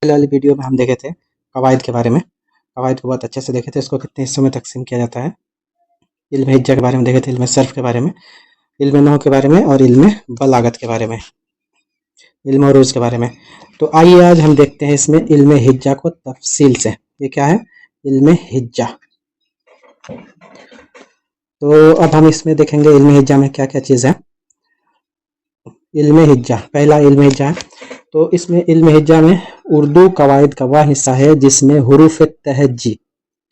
पहले वाली वीडियो में हम देखे थे कवायद के बारे में। कवायद को बहुत अच्छे से देखे थे, इसको कितने हिस्सों में तकसीम किया जाता है। इल्म हिज्जा के बारे में देखे थे, इल्म सर्फ के बारे में, इल्म नहव के बारे में और इल्म बलागत के बारे में, इल्म उरूज के बारे में। तो आइए आज हम देखते हैं इसमें इल्म हिज्जा को तफसील से। ये क्या है? इल्म हिज्जा। तो अब हम इसमें देखेंगे इल्म हिज्जा में क्या क्या चीज़ है। इल्म हिज्जा, पहला इल्म हिज्जा है। तो इसमें इल्म हिज्जा में उर्दू कवायद का वह हिस्सा है जिसमें हुरूफ तहज्जी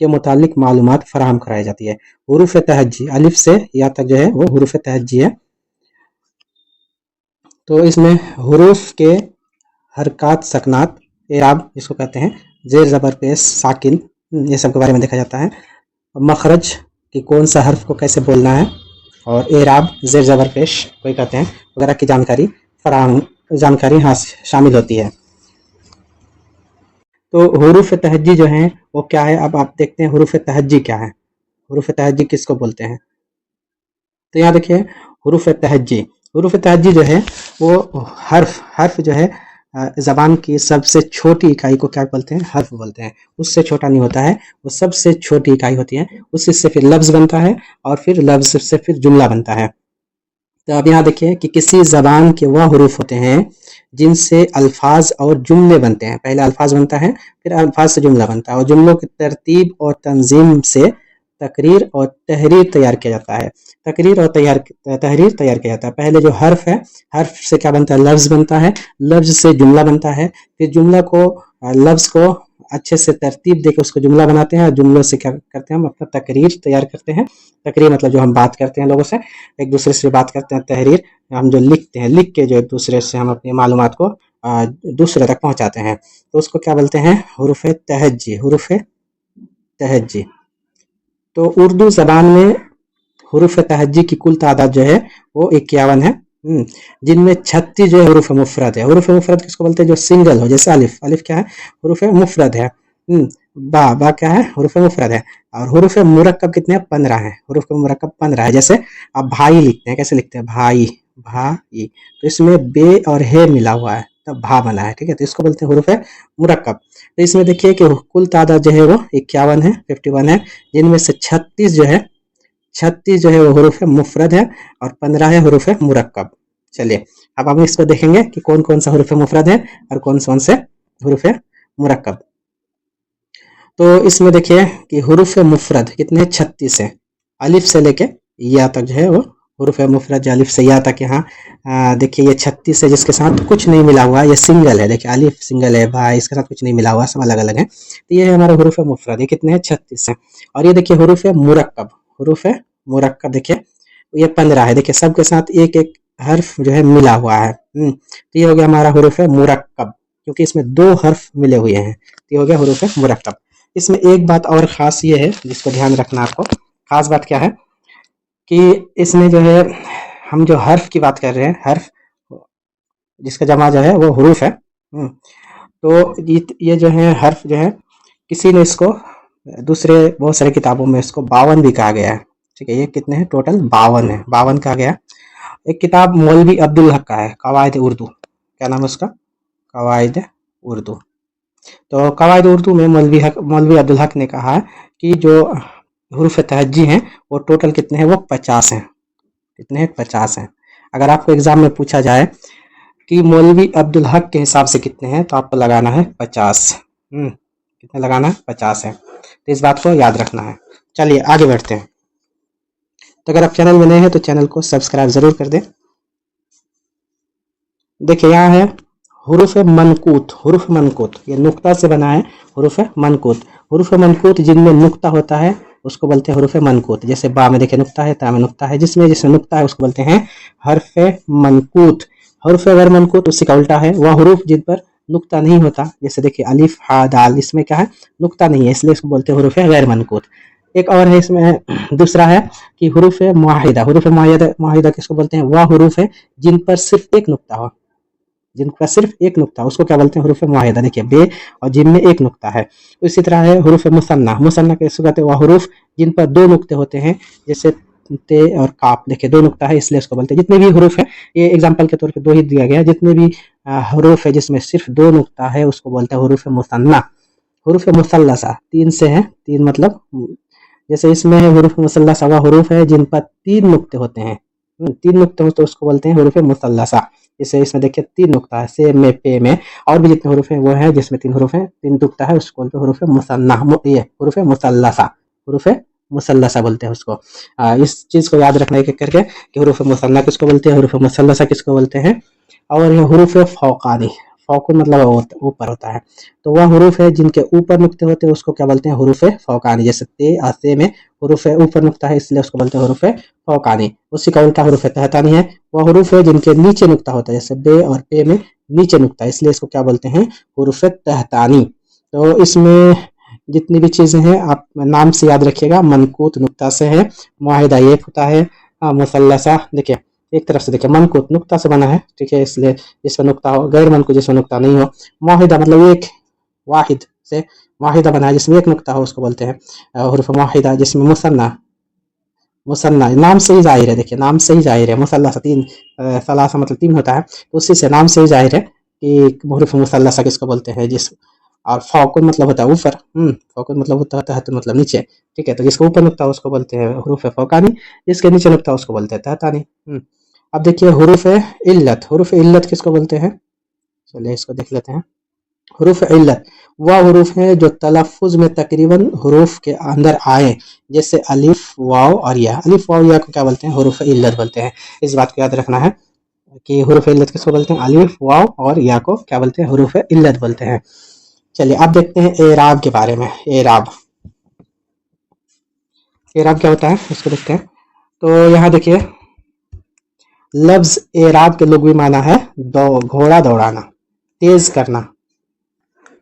के मुतालिक मालूमात फराहम कराई जाती है। हुरूफ तहज्जी अलिफ से या तक जो है वो हुरूफ तहज्जी है। तो इसमें हुरूफ के हरकत, सकनात, एराब इसको कहते हैं, जेर ज़बर पेश, साकिन, ये सब के बारे में देखा जाता है। मखरज कि कौन सा हर्फ को कैसे बोलना है, और एराब, जेर ज़बर पेश कोई कहते हैं, वगैरह की जानकारी हाँ शामिल होती है। तो हुरूफ तहज्जी जो है वो क्या है, अब आप देखते हैं हुरूफ तहज्जी क्या है, हुरूफ तहज्जी किसको बोलते हैं। तो यहाँ देखिए हुरूफ तहज्जी जो है वो हर्फ जो है ज़बान की सबसे छोटी इकाई को क्या बोलते हैं? हर्फ बोलते हैं। उससे छोटा नहीं होता है, वो सबसे छोटी इकाई होती है। उससे से फिर लफ्ज़ बनता है और फिर लफ्ज़ से फिर जुमला बनता है। तो अब यहाँ देखिए कि किसी ज़बान के वह हुरूफ होते हैं जिनसे अल्फाज और जुमले बनते हैं। पहले अल्फाज बनता है, फिर अल्फाज से जुमला बनता है, और जुमलों की तरतीब और तंजीम से तकरीर और तहरीर तैयार किया जाता है। तहरीर तैयार किया जाता है। पहले जो हर्फ है, हर्फ से क्या बनता है? लफ्ज़ बनता है, लफ्ज़ से जुमला बनता है, फिर जुमला को लफ्ज़ को अच्छे से तरतीब देकर उसको जुमला बनाते हैं, और जुमलों से क्या करते हैं? हम अपना तकरीर तैयार करते हैं। तकरीर मतलब जो हम बात करते हैं लोगों से, एक दूसरे से बात करते हैं। तहरीर हम जो लिखते हैं, लिख के जो एक दूसरे से हम अपनी मालूमात को दूसरे तक पहुंचाते हैं, तो उसको क्या बोलते हैं? हुरूफ तहज्जी, हुरूफ तहज्जी। तो उर्दू ज़बान में हुरूफ तहज्जी की कुल तादाद जो है वो 51 है, जिनमें 36 जो है हुरूफ मुफरद है। हुरूफ मुफरद किसको बोलते हैं? जो सिंगल हो, जैसे अलिफ, अलिफ क्या है? हुरूफ मुफरद है। बा क्या है? हुरूफ मुफरद है। और हुरूफ मुरक्कब कितने हैं? 15 है। हुरूफ मुरक्कब 15 है। जैसे आप भाई लिखते हैं, कैसे लिखते हैं? भाई, भाई, तो इसमें बे और हे मिला हुआ है, तब भा बना है, ठीक है। तो इसको बोलते हैं हुरूफ मुरक्कब। तो इसमें देखिए कि कुल तादाद जो है वो 51 है, 51 है, जिनमें से 36 जो है वो हुरूफ मुफरद है और 15 है हुरूफ मुरक्कब। चलिए अब हम इसको देखेंगे कि कौन कौन सा हुरूफ मुफरद है और कौन कौन से हुरूफ मुरक्कब। तो इसमें देखिए कि हुरूफ मुफरद कितने? 36 है। अलिफ से लेके या तक जो है वो हुरूफ मुफरद, जो अलिफ से या तक, यहाँ देखिए ये 36 है, जिसके साथ कुछ नहीं मिला हुआ, ये सिंगल है। देखिए अलिफ सिंगल है, भाई इसके साथ कुछ नहीं मिला हुआ, सब अलग अलग है। तो ये है हमारा हुरूफ मुफरद, ये कितने हैं? 36 है। और ये देखिए हुरूफ मुरक्कब, हुरूफ मुरक्कब देखिए ये 15 है। देखिए सबके साथ एक एक हर्फ जो है मिला हुआ है। तो ये हो गया हमारा हुरूफ मुरक्कब, क्योंकि इसमें 2 हर्फ मिले हुए हैं। तो ये हो गया हुरूफ मुरक्कब। इसमें एक बात और ख़ास ये है जिसको ध्यान रखना आपको। ख़ास बात क्या है कि इसमें जो है हम जो हर्फ की बात कर रहे हैं, हर्फ जिसका जमा जो है वो हुरूफ है। तो ये जो है हर्फ जो है, किसी ने इसको दूसरे बहुत सारे किताबों में इसको 52 भी कहा गया है, ठीक है। ये कितने हैं? टोटल 52 है, 52 कहा गया। एक किताब मौलवी अब्दुल हक का है, कवायद उर्दू, क्या नाम है उसका? कवायद उर्दू। तो कवायद उर्दू में मौलवी अब्दुल हक ने कहा है कि जो हुरूफ तहज्जी हैं वो टोटल कितने हैं? वो 50 हैं। कितने हैं? 50 हैं। अगर आपको एग्जाम में पूछा जाए कि मौलवी अब्दुल हक के हिसाब से कितने हैं, तो आपको लगाना है 50। कितने लगाना है? 50 है। तो इस बात को याद रखना है। चलिए आगे बढ़ते हैं। तो अगर आप चैनल में नए हैं तो चैनल को सब्सक्राइब जरूर कर दें। देखिए यहाँ है हुरूफ मनकूत, हुरूफ मनकूत, ये नुक्ता से बना है, हुरूफ मनकूत। हुरूफ मनकूत जिनमें नुक्ता होता है उसको बोलते हैं हुरूफ मनकूत। जैसे बा में देखिए नुक्ता है, ता में नुक्ता है, जिसमें नुक्ता है उसको बोलते हैं हर्फ मनकूत। हर्फ गैर मनकूत उसी का उल्टा है, वह हुरूफ जिन पर नुक्ता नहीं होता। जैसे देखिए अलिफ, हा, दाल, इसमें क्या है? नुक्ता नहीं है, इसलिए इसको बोलते हैं हुरूफ गैर मनकूत। एक और है इसमें, दूसरा है कि हुरूफ मुआहिदा। हुरूफ मुआहिदा किसको बोलते हैं? वह हुरूफ है जिन पर सिर्फ एक नुक्ता हो, जिनका सिर्फ एक नुक्ता, उसको क्या बोलते हैं? हुरूफ मुआहिदा। देखिए बे और जिन में एक नुक्ता है। इसी तरह है हुरूफ मुसन्ना। मुसन्ना किसको कहते हैं? वह हुरूफ जिन पर 2 नुक्ते होते हैं। जैसे ते और काफ, देखिए 2 नुक्ता है इसलिए उसको बोलते हैं। जितने भी हरूफ है, ये एग्जाम्पल के तौर पे 2 ही दिया गया है, जितने भी हरूफ है जिसमें सिर्फ 2 नुक्ता है उसको बोलते हैं हरूफ मुसन्ना। हरूफ मुसल्लसा 3 से है, 3 मतलब जैसे इसमें है हरूफ मुसल्लसा, वह हरूफ है जिन पर 3 नुक्ते होते हैं, 3 नुक्ते हो तो उसको बोलते हैं हरूफ मुसल्लसा। जैसे इसमें देखिए 3 नुक्ता है, से में, पे में, और भी जितने हरूफ हैं वो है जिसमें 3 हरूफ हैं, 3 नुक्ता है उसको बोलते हैं हरूफ मुसन्ना, ये हरूफ मुसल्लसा, हरूफ मुसल्लसा बोलते हैं उसको। इस चीज़ को याद रखना है करके कि हरूफ मुसन्ना किसको बोलते हैं, हरूफ मुसल्लसा किसको बोलते हैं। और ये हरूफ फौकानी, फौकुन मतलब ऊपर होता है, तो वह हरूफ है जिनके ऊपर नुक्ते होते हैं उसको क्या बोलते हैं, हरूफ फौकानी। जैसे ते आसे में हरूफ ऊपर नुक्ता है इसलिए उसको बोलते हैं हरूफ फौकानी। उसी का उल्टा हरूफ तहतानी है, वह हरूफ है जिनके नीचे नुक्ता होता है, जैसे बे और पे में नीचे नुक्ता है इसलिए इसको क्या बोलते हैं, हरूफ तहतानी। तो इसमें जितनी भी चीज़ें हैं आप नाम से याद रखिएगा। मनकूत नुक्ता से है, मुआहिदा एक होता है, मुसल्लसा देखिए एक तरफ से देखिए, मनकूत नुक्ता से बना है, ठीक है, इसलिए जिसमें नुक्ता हो, गैर मनकूत जिसमें नुक्ता नहीं हो। मुआहिदा मतलब एक, वाहिद से वाहिदा बना है जिसमें एक नुक्ता हो उसको बोलते हैं हुरूफ मुआहिदा। जिसमें मुसन्ना, मुसन्ना नाम से ही जाहिर है, देखिए नाम से ही जाहिर है, मुसल्लसा 3 सलासा मतलब 3 होता है, तो उसी से नाम से ही जाहिर है कि हुरूफ मुसल्लसा किसको बोलते हैं। जिस और फौकुन मतलब होता है ऊपर, फौकुन मतलब होता है तहत मतलब नीचे, ठीक है, तो जिसको ऊपर नुक्ता है उसको बोलते हैं हुरूफ फौकानी, जिसके नीचे नुक्ता है उसको बोलते हैं तहतानी। अब देखिए हुरूफ इल्लत, हुरूफ इल्लत किसको बोलते हैं, चलिए इसको देख लेते हैं। हुरूफ इल्लत वह हुरूफ हैं जो तलफ़ुज़ में तकरीबन हुरूफ के अंदर आए, जैसे अलिफ वाव और या। अलिफ वाव या को क्या बोलते हैं, हुरूफ इल्लत बोलते हैं। इस बात को याद रखना है कि हुरूफ इल्लत किसको बोलते हैं, अलिफ वाव और या को क्या बोलते हैं, हुरूफ इल्लत बोलते हैं। चलिए अब देखते हैं एराब के बारे में। एराब, एराब क्या होता है इसको देखते हैं। तो यहाँ देखिए लफ्ज़ एराब के लुग़वी माना है घोड़ा दौड़ाना, तेज़ करना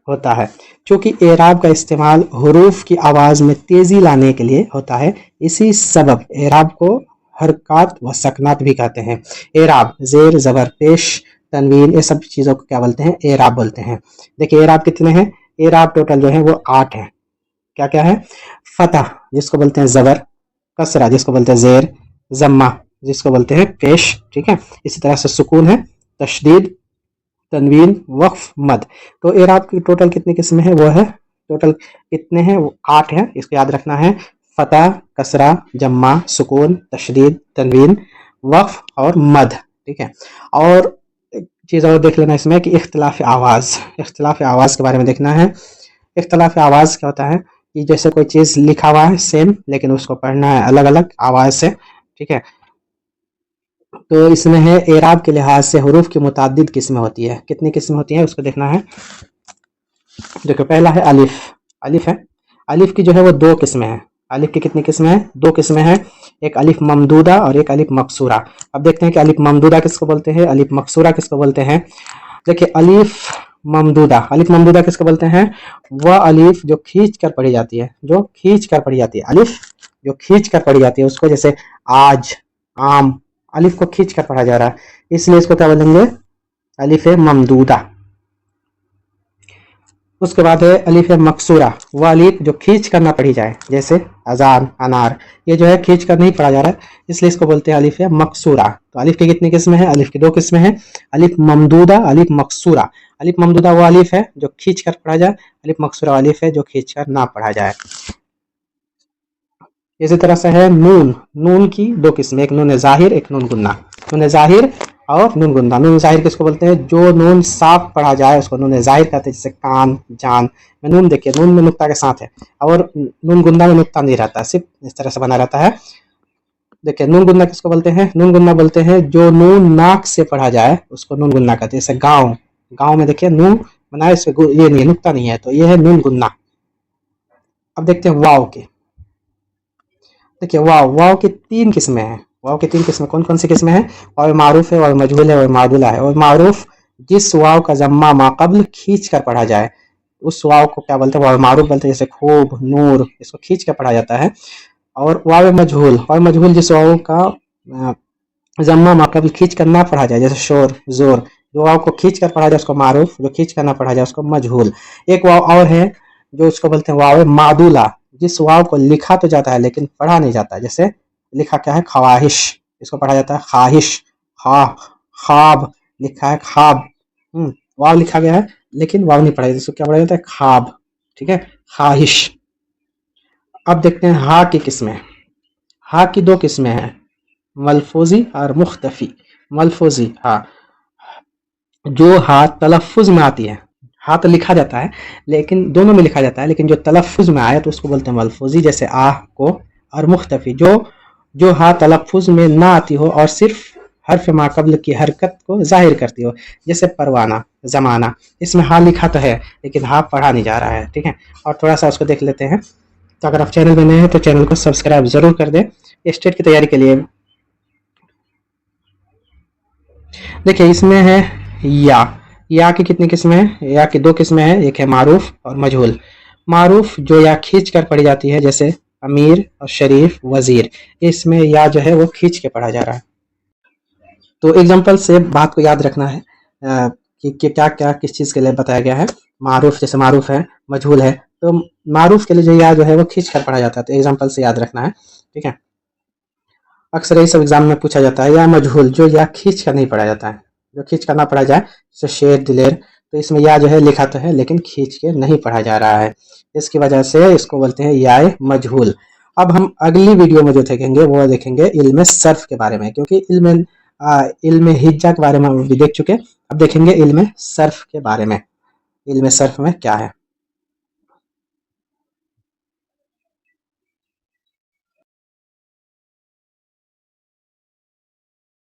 होता है। चूँकि एराब का इस्तेमाल हुरूफ की आवाज़ में तेज़ी लाने के लिए होता है, इसी सबब एराब को हरकत व सकनात भी कहते हैं। एराब ज़ेर ज़बर पेश तनवीन ये सब चीज़ों को क्या बोलते हैं, एराब बोलते हैं। देखिए एराब कितने हैं, एराब टोटल जो है वो 8 हैं। क्या क्या है, फतह जिसको बोलते हैं ज़बर, कसरा जिसको बोलते हैं ज़ेर, ज़म्मा जिसको बोलते हैं पेश, ठीक है, इसी तरह से सुकून है, तशदीद, तनवीन, वक्फ, मद। तो एराब की टोटल कितनी किस्में हैं, वो है टोटल कितने हैं, वो 8 हैं। इसको याद रखना है, फतह, कसरा, जम्मा, सुकून, तशदीद, तनवीन, वक्फ और मद, ठीक है। और एक चीज़ और देख लेना इसमें कि इख्तिलाफ आवाज़, इख्तिलाफ आवाज़ के बारे में देखना है। इख्तिलाफ आवाज़ क्या होता है कि जैसे कोई चीज़ लिखा हुआ है सेम लेकिन उसको पढ़ना है अलग अलग आवाज़ से, ठीक है। तो इसमें है एराब के लिहाज से हुरूफ की मुताद्दिद किस्में होती है। कितनी किस्में होती हैं उसको देखना है। देखो पहला है अलिफ, अलिफ है, अलिफ की जो है वो 2 किस्में हैं। अलिफ की कितनी किस्में हैं, 2 किस्में हैं, एक अलिफ ममदूदा और एक अलिफ मकसूरा। अब देखते हैं कि अलिफ ममदूदा किसको बोलते हैं, अलिफ मकसूरा किसको बोलते हैं। देखिए अलिफ ममदूदा, अलिफ ममदूदा किसको बोलते हैं, वह अलिफ जो खींच कर पढ़ी जाती है, जो खींच कर पढ़ी जाती है, अलिफ जो खींच कर पढ़ी जाती है उसको, जैसे आज, आम, अलिफ को खींच कर पढ़ा जा रहा है इसलिए इसको क्या बोलेंगे, अलिफ ममदूदा। उसके बाद है अलिफ मकसूरा, वह अलिफ जो खींच कर ना पढ़ी जाए, जैसे अजान, अनार, ये जो है खींच कर नहीं पढ़ा जा रहा है इसलिए इसको बोलते हैं अलिफ मकसूरा। तो अलिफ की कितनी किस्में हैं, अलिफ की 2 किस्में हैं, अलिफ ममदूदा, अलिफ मकसूरा। अलिफ ममदूदा वो अलिफ है जो खींच कर पढ़ा जाए, अलिफ मकसूरा अलिफ है जो खींच कर ना पढ़ा जाए। इसी तरह से है नून, नून की 2 किस्में, एक नून जाहिर एक नून गुन्ना। नून जाहिर और नून गुन्ना। नून जाहिर किसको बोलते हैं, जो नून साफ पढ़ा जाए उसको नून जाहिर कहते हैं, जैसे कान, जान में नून, देखिए नून में नुक्ता के साथ है और नून गुन्ना में नुक्ता नहीं रहता, सिर्फ इस तरह से बना रहता है। देखिए नून गुन्ना किसको बोलते हैं, नून गुन्ना बोलते हैं जो नून नाक से पढ़ा जाए उसको नून गुन्ना कहते हैं। जैसे गाँव, गाँव में देखिए नून बनाए, इसमें ये नहीं है, नुक्ता नहीं है, तो ये है नून गुन्ना। अब देखते हैं वाव की। देखिए वाव, वाव की 3 किस्में हैं। वाव की 3 किस्में कौन कौन सी किस्में हैं, वाव मारूफ है, वाव मजहूल है, वाव मादुला है। वाव मारूफ जिस वाव का जम्मा माकबल खींच कर पढ़ा जाए उस वाव को क्या बोलते हैं, वाव मारूफ बोलते हैं, जैसे खूब, नूर, इसको खींच कर पढ़ा जाता है। और वाव मजहूल, वाव मजहूल जिस वाव का जम्मा माकबल खींच कर ना पढ़ा जाए, जैसे शोर, जोर, जो वाव को खींच कर पढ़ा जाए उसको मारूफ, जो खींच कर ना पढ़ा जाए उसको मजहूल। एक वाव और है जो उसको बोलते हैं वाव मादुला, जिस वाव को लिखा तो जाता है लेकिन पढ़ा नहीं जाता, जैसे लिखा क्या है ख्वाहिश, इसको पढ़ा जाता है ख्वाहिश, ख्वाब लिखा है ख्वाब, वाव लिखा गया है लेकिन वाव नहीं पढ़ा जाता, इसको क्या पढ़ा जाता है ख्वाब, ठीक है, ख्वाहिश। अब देखते हैं हा की किस्में। हा की दो किस्में हैं, मलफूजी और मुख्तफी। मलफूजी हा, जो हा तलफ़ुज़ में आती है, हा तो लिखा जाता है लेकिन दोनों में लिखा जाता है, लेकिन जो तलफ़ुज़ में आए तो उसको बोलते हैं मलफूजी, जैसे आह को, और मुख्तफी जो हा तलफ़ुज़ में ना आती हो और सिर्फ हर्फ मा कब्ल की हरकत को जाहिर करती हो, जैसे परवाना, ज़माना, इसमें हा लिखा तो है लेकिन हा पढ़ा नहीं जा रहा है, ठीक है। और थोड़ा सा उसको देख लेते हैं। तो अगर आप चैनल में नए हैं तो चैनल को सब्सक्राइब ज़रूर कर दें स्टेट की तैयारी के लिए। देखिए इसमें है या की कितनी किस्में हैं, या की दो किस्में हैं, एक है मारूफ और मजहूल। मारूफ जो या खींच कर पढ़ी जाती है, जैसे अमीर और शरीफ, वजीर, इसमें या जो है वो खींच के पढ़ा जा रहा है। तो एग्जाम्पल से बात को याद रखना है कि क्या क्या किस चीज़ के लिए बताया गया है। मारूफ, जैसे मारूफ है, मजहूल है, तो मारूफ के लिए जो या जो है वो खींच कर पढ़ा जाता है, तो एग्जाम्पल से याद रखना है, ठीक है। अक्सर यही सब एग्जाम में पूछा जाता है, या मजहूल जो या खींच कर नहीं पढ़ा जाता है, जो खींच कर ना पढ़ा जाए, जैसे शेर, दिलेर, तो इसमें या जो है लिखा तो है लेकिन खींच के नहीं पढ़ा जा रहा है, इसकी वजह से इसको बोलते हैं या मजहूल। अब हम अगली वीडियो में जो देखेंगे वो देखेंगे इल्म सर्फ के बारे में, क्योंकि इल्म हिज्जा के बारे में हम भी देख चुके, अब देखेंगे इल्म सर्फ के बारे में, इल्म सर्फ में क्या है।